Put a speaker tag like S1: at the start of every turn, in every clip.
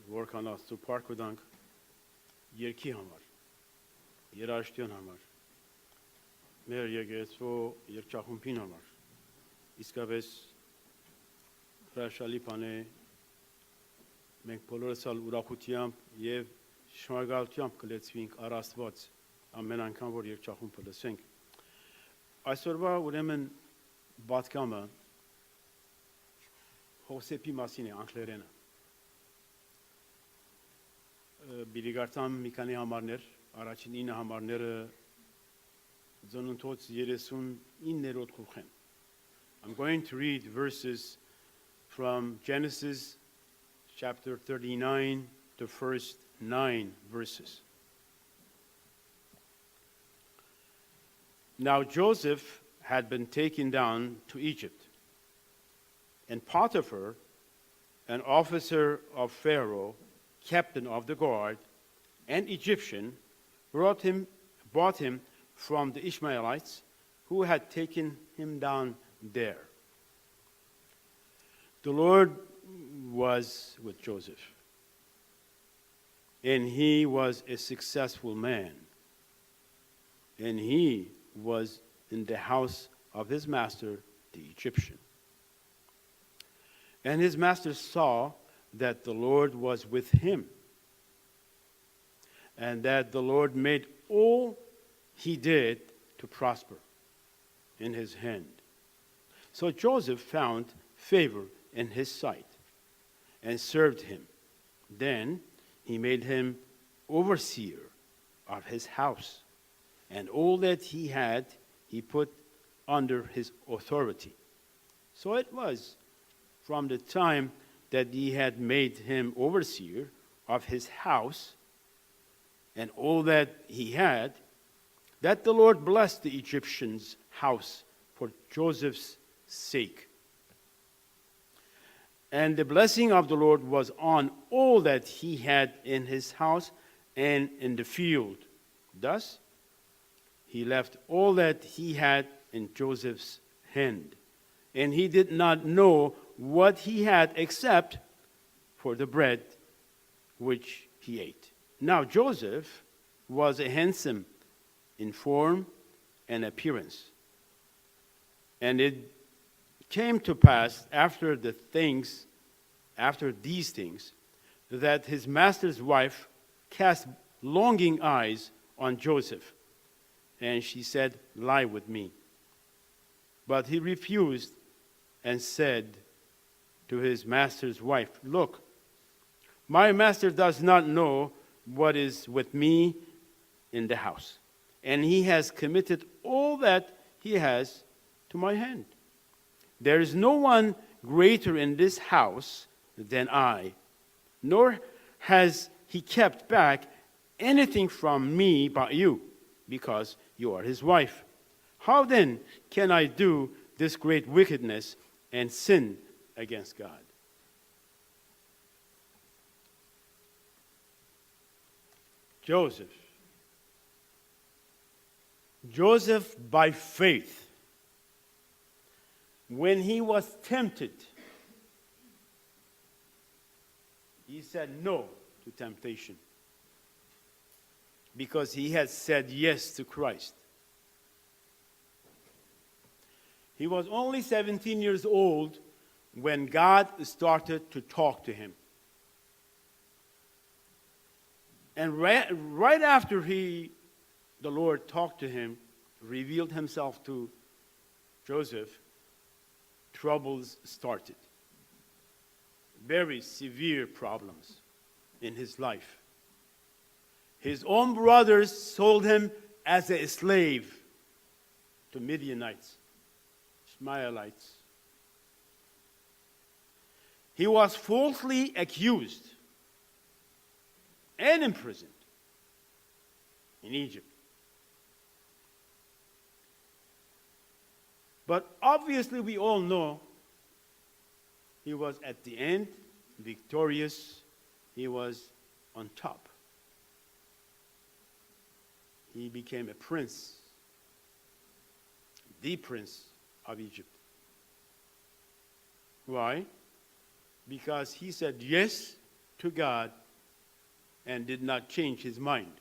S1: որքան Աստծո փառք կտանք երկի համար, երաժշտության համար, մեր եկեղեցու երգչախումբին համար, իսկապես հրաշալի բան է, մենք բոլորս ալ ուրախությամբ եւ շնորհակալությամբ կլեցվենք առ Աստված ամեն անգամ, որ երգչախումբը լսենք։ Այսօրվա ուրեմն բացկամը Հովսեփի մասին է անգլերենը։ Բիլիգարտամ մի քանի համարներ, առաջին 9 համարները Ծննդոց 39-րդ գլխեն։ I'm going to read verses from Genesis chapter 39, the first 9 verses. Now Joseph had been taken down to Egypt, and Potiphar, an officer of Pharaoh, captain of the guard, an Egyptian, brought him from the Ishmaelites who had taken him down there. The Lord was with Joseph, and he was a successful man, and he was in the house of his master, the Egyptian. And his master saw that the Lord was with him, and that the Lord made all he did to prosper in his hand. So Joseph found favor in his sight and served him. Then he made him overseer of his house, and all that he had he put under his authority. So it was from the time that he had made him overseer of his house and all that he had, that the Lord blessed the Egyptian's house for Joseph's sake. And the blessing of the Lord was on all that he had in his house and in the field. Thus, he left all that he had in Joseph's hand, and he did not know what he had except for the bread which he ate. Now Joseph was a handsome in form and appearance. And it came to pass after these things, that his master's wife cast longing eyes on Joseph, and she said, "Lie with me." But he refused and said to his master's wife, "Look, my master does not know what is with me in the house, and he has committed all that he has to my hand. There is no one greater in this house than I, nor has he kept back anything from me but you, because you are his wife. How then can I do this great wickedness and sin against God?" Joseph, by faith, when he was tempted, he said no to temptation because he had said yes to Christ. He was only 17 years old when God started to talk to him. And right after the Lord talked to him, revealed himself to Joseph, troubles started. Very severe problems in his life. His own brothers sold him as a slave to Midianites, Ishmaelites. He was falsely accused and imprisoned in Egypt. But obviously we all know he was at the end victorious. He was on top. He became a prince, the prince of Egypt. Why? Because he said yes to God and did not change his mind.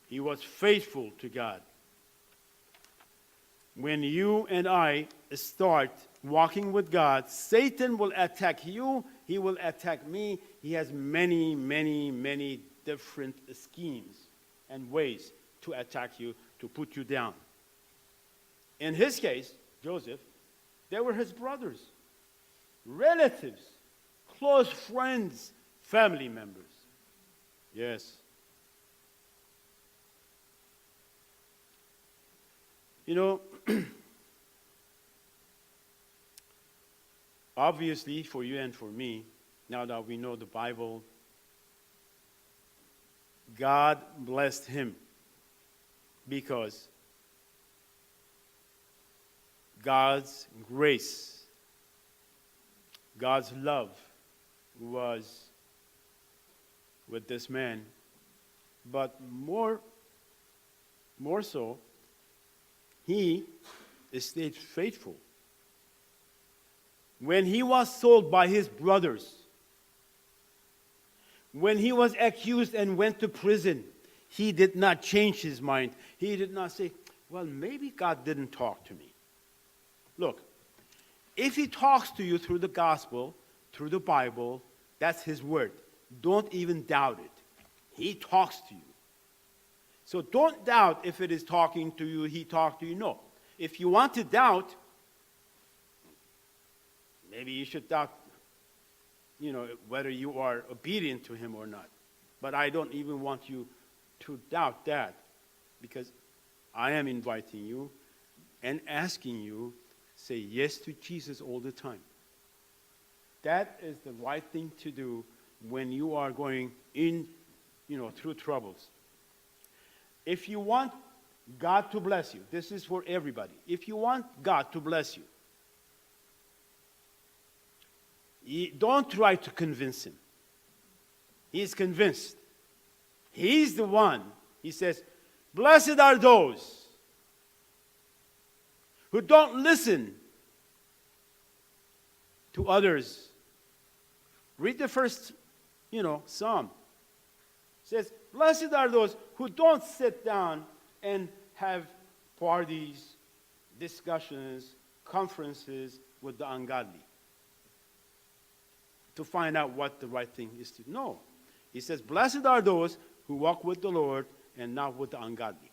S1: He was faithful to God. When you and I start walking with God, Satan will attack you, he will attack me. He has many, many, many different schemes and ways to attack you, to put you down. In his case, Joseph, they were his brothers, relatives, close friends, family members. Yes. You know, obviously for you and for me, now that we know the Bible, God blessed him because God's grace, God's love was with this man, but more so, he stayed faithful. When he was sold by his brothers, when he was accused and went to prison, he did not change his mind. He did not say, well, maybe God didn't talk to me. Look, if he talks to you through the gospel, through the Bible, that's his word. Don't even doubt it. He talks to you. So don't doubt if it is talking to you, he talked to you. No. If you want to doubt, maybe you should doubt, whether you are obedient to him or not. But I don't even want you to doubt that, because I am inviting you and asking you, say yes to Jesus all the time. That is the right thing to do when you are going in, through troubles. If you want God to bless you, this is for everybody. If you want God to bless you, don't try to convince him. He is convinced. He's the one. He says, blessed are those who don't listen to others. Read the first, Psalm. It says, blessed are those who don't sit down and have parties, discussions, conferences with the ungodly to find out what the right thing is to know. He says, blessed are those who walk with the Lord and not with the ungodly.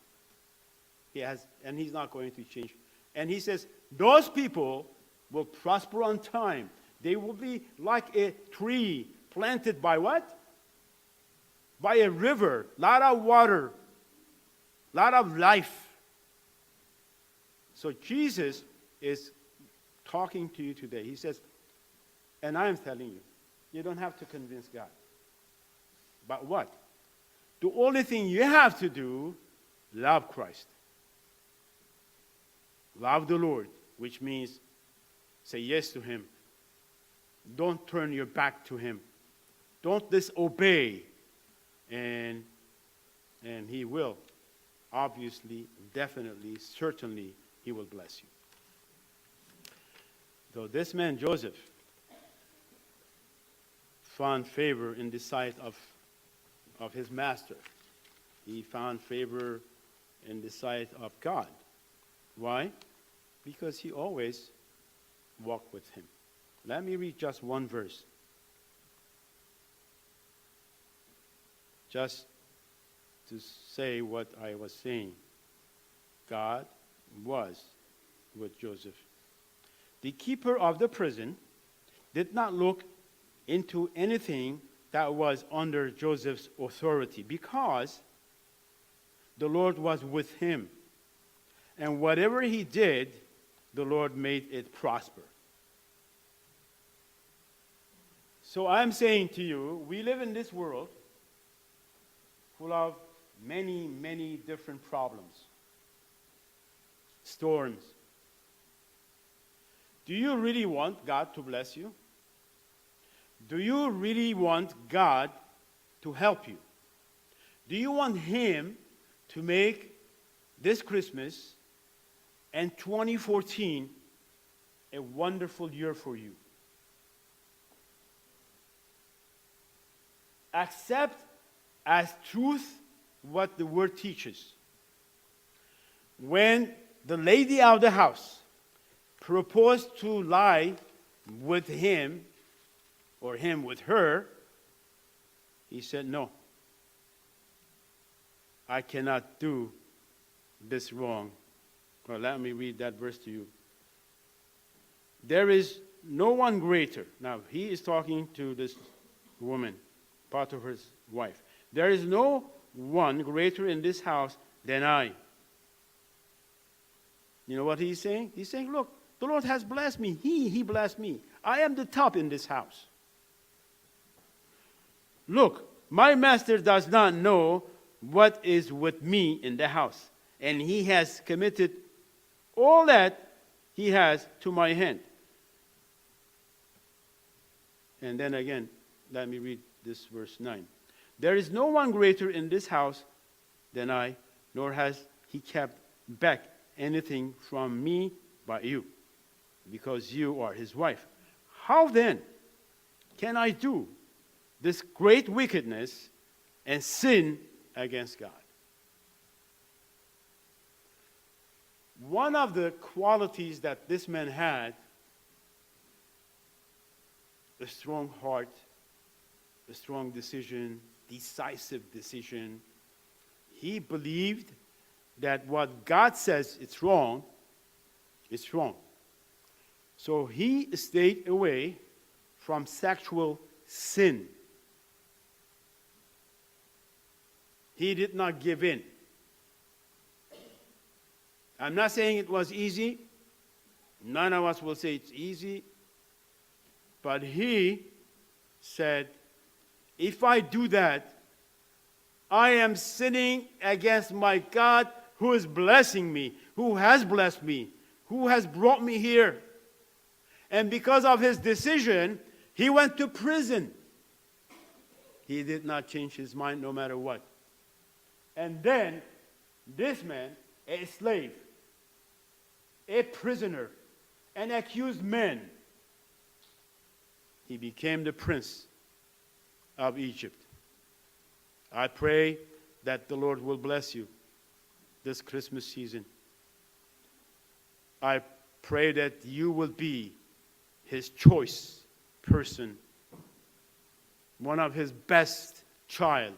S1: And he's not going to change. And he says, those people will prosper on time. They will be like a tree planted by what? By a river, lot of water, lot of life. So Jesus is talking to you today. He says, and I am telling you, you don't have to convince God. But what? The only thing you have to do, love Christ. Love the Lord, which means say yes to him. Don't turn your back to him. Don't disobey. And he will. Obviously, definitely, certainly, he will bless you. So this man, Joseph, found favor in the sight of his master. He found favor in the sight of God. Why? Because he always walked with him. Let me read just one verse. Just to say what I was saying. God was with Joseph. The keeper of the prison did not look into anything that was under Joseph's authority, because the Lord was with him. And whatever he did, the Lord made it prosper. So I'm saying to you, we live in this world full of many, many different problems, storms. Do you really want God to bless you? Do you really want God to help you? Do you want him to make this Christmas and 2014 a wonderful year for you? accept as truth what the word teaches. When the lady of the house proposed to lie with him, or him with her, he said, no, I cannot do this wrong. Well, let me read that verse to you. There is no one greater. Now, he is talking to this woman, Potiphar's wife. There is no one greater in this house than I. You know what he's saying? He's saying, look, the Lord has blessed me. He blessed me. I am the top in this house. Look, my master does not know what is with me in the house, and he has committed all that he has to my hand. And then again, let me read this verse 9. There is no one greater in this house than I, nor has he kept back anything from me but you, because you are his wife. How then can I do this great wickedness and sin against God? One of the qualities that this man had, a strong heart, a strong decision, decisive decision. He believed that what God says it's wrong, it's wrong. So he stayed away from sexual sin. He did not give in. I'm not saying it was easy. None of us will say it's easy. But he said, if I do that, I am sinning against my God who is blessing me, who has blessed me, who has brought me here. And because of his decision, he went to prison. He did not change his mind no matter what. And then this man, a slave, a prisoner, an accused man, he became the prince of Egypt. I pray that the Lord will bless you this Christmas season. I pray that you will be his choice person, one of his best child,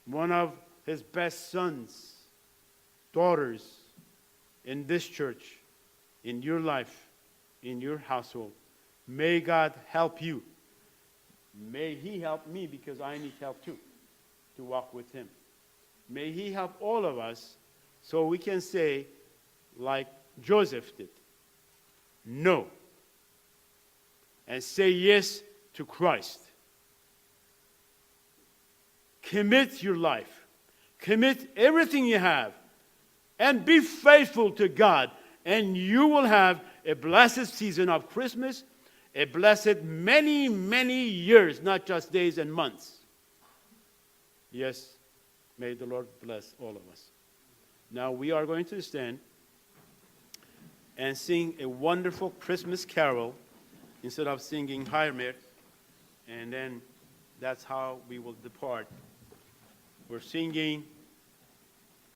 S1: one of his best sons, daughters in this church, in your life, in your household. May God help you. May he help me, because I need help too, to walk with him. May he help all of us so we can say, like Joseph did, no, and say yes to Christ. Commit your life. Commit everything you have. And be faithful to God. And you will have a blessed season of Christmas, a blessed many, many years, not just days and months. Yes, may the Lord bless all of us. Now we are going to stand and sing a wonderful Christmas carol instead of singing Heimer, and then that's how we will depart. We're singing